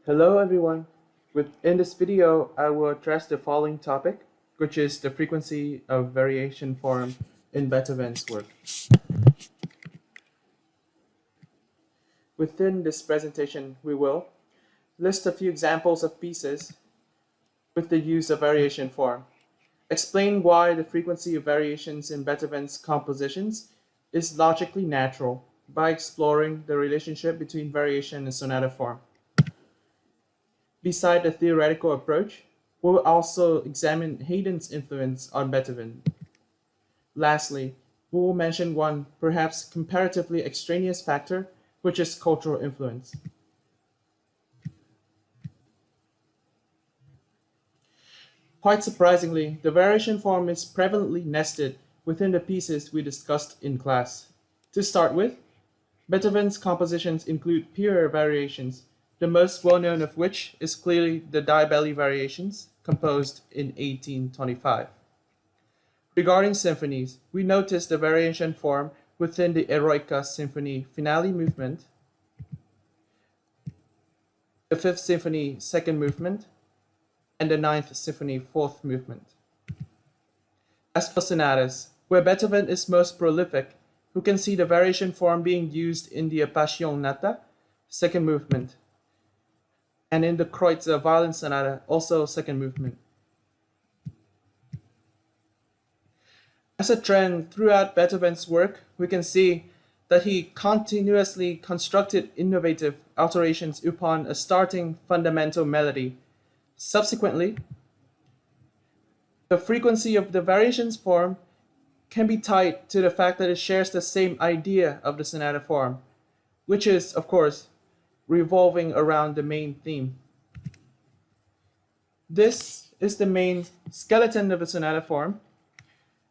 Hello everyone. In this video, I will address the following topic, which is the frequency of variation form in Beethoven's work. Within this presentation, we will list a few examples of pieces with the use of variation form, explain why the frequency of variations in Beethoven's compositions is logically natural by exploring the relationship between variation and sonata form. Beside the theoretical approach, we will also examine Haydn's influence on Beethoven. Lastly, we will mention one perhaps comparatively extraneous factor, which is cultural influence. Quite surprisingly, the variation form is prevalently nested within the pieces we discussed in class. To start with, Beethoven's compositions include pure variations, the most well-known of which is clearly the Diabelli Variations, composed in 1825. Regarding symphonies, we notice the variation form within the Eroica Symphony finale movement, the Fifth Symphony second movement, and the Ninth Symphony fourth movement. As for sonatas, where Beethoven is most prolific, we can see the variation form being used in the Appassionata second movement, and in the Kreutzer Violin Sonata, also second movement. As a trend throughout Beethoven's work, we can see that he continuously constructed innovative alterations upon a starting fundamental melody. Subsequently, the frequency of the variations form can be tied to the fact that it shares the same idea of the sonata form, which is, of course, revolving around the main theme. This is the main skeleton of the sonata form: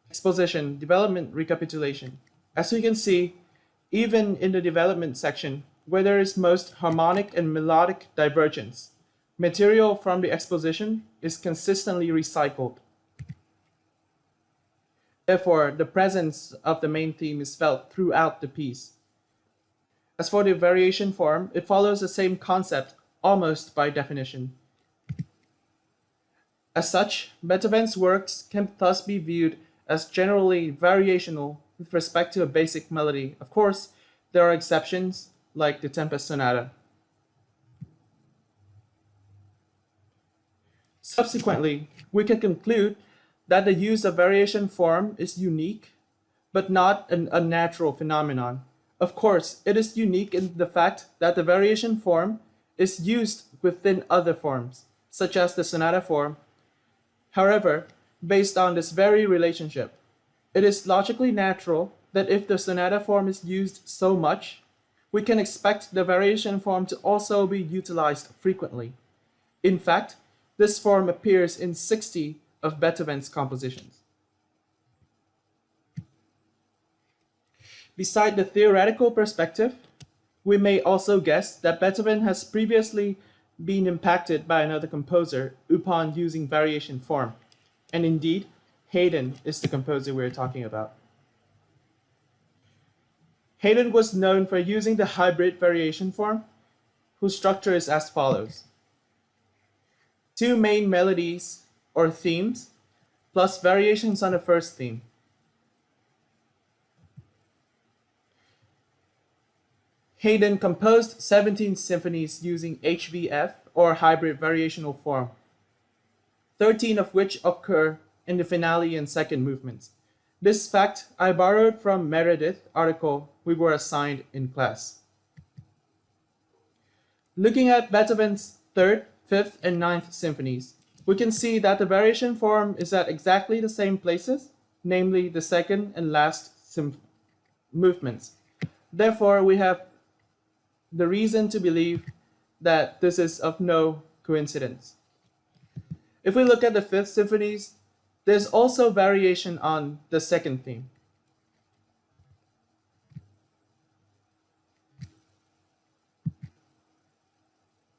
exposition, development, recapitulation. As you can see, even in the development section, where there is most harmonic and melodic divergence, material from the exposition is consistently recycled. Therefore, the presence of the main theme is felt throughout the piece. As for the variation form, it follows the same concept almost by definition. As such, Beethoven's works can thus be viewed as generally variational with respect to a basic melody. Of course, there are exceptions, like the Tempest Sonata. Subsequently, we can conclude that the use of variation form is unique, but not an unnatural phenomenon. Of course, it is unique in the fact that the variation form is used within other forms, such as the sonata form. However, based on this very relationship, it is logically natural that if the sonata form is used so much, we can expect the variation form to also be utilized frequently. In fact, this form appears in 60 of Beethoven's compositions. Beside the theoretical perspective, we may also guess that Beethoven has previously been impacted by another composer upon using variation form. And indeed, Haydn is the composer we're talking about. Haydn was known for using the hybrid variation form, whose structure is as follows: two main melodies or themes, plus variations on the first theme. Haydn composed 17 symphonies using HVF or hybrid variational form, 13 of which occur in the finale and second movements. This fact I borrowed from Meredith article we were assigned in class. Looking at Beethoven's third, fifth, and ninth symphonies, we can see that the variation form is at exactly the same places, namely the second and last movements. Therefore, we have the reason to believe that this is of no coincidence. If we look at the fifth symphonies, there's also variation on the second theme.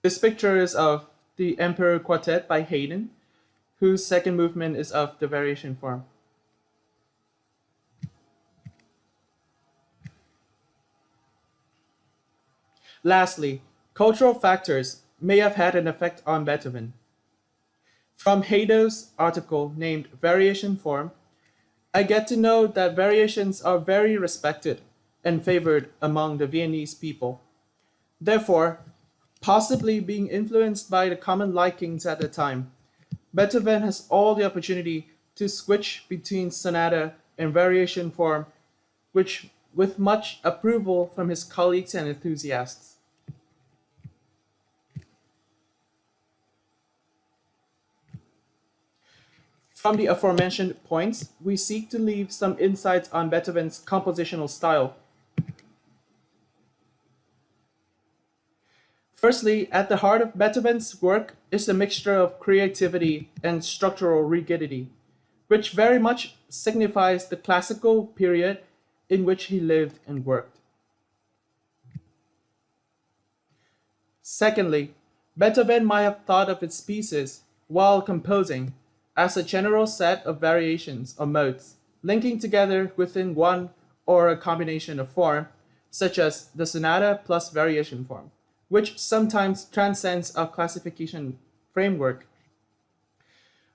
This picture is of the Emperor Quartet by Haydn, whose second movement is of the variation form. Lastly, cultural factors may have had an effect on Beethoven. From Hado's article named Variation Form, I get to know that variations are very respected and favored among the Viennese people. Therefore, possibly being influenced by the common likings at the time, Beethoven has all the opportunity to switch between sonata and variation form, which with much approval from his colleagues and enthusiasts. From the aforementioned points, we seek to leave some insights on Beethoven's compositional style. Firstly, at the heart of Beethoven's work is a mixture of creativity and structural rigidity, which very much signifies the classical period in which he lived and worked. Secondly, Beethoven might have thought of its pieces, while composing, as a general set of variations or modes, linking together within one or a combination of form, such as the sonata plus variation form, which sometimes transcends our classification framework.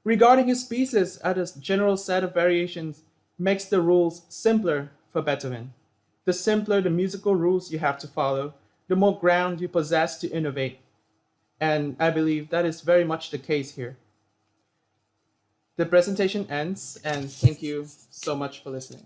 Regarding his pieces as a general set of variations makes the rules simpler for Beethoven. The simpler the musical rules you have to follow, the more ground you possess to innovate. And I believe that is very much the case here. The presentation ends, and thank you so much for listening.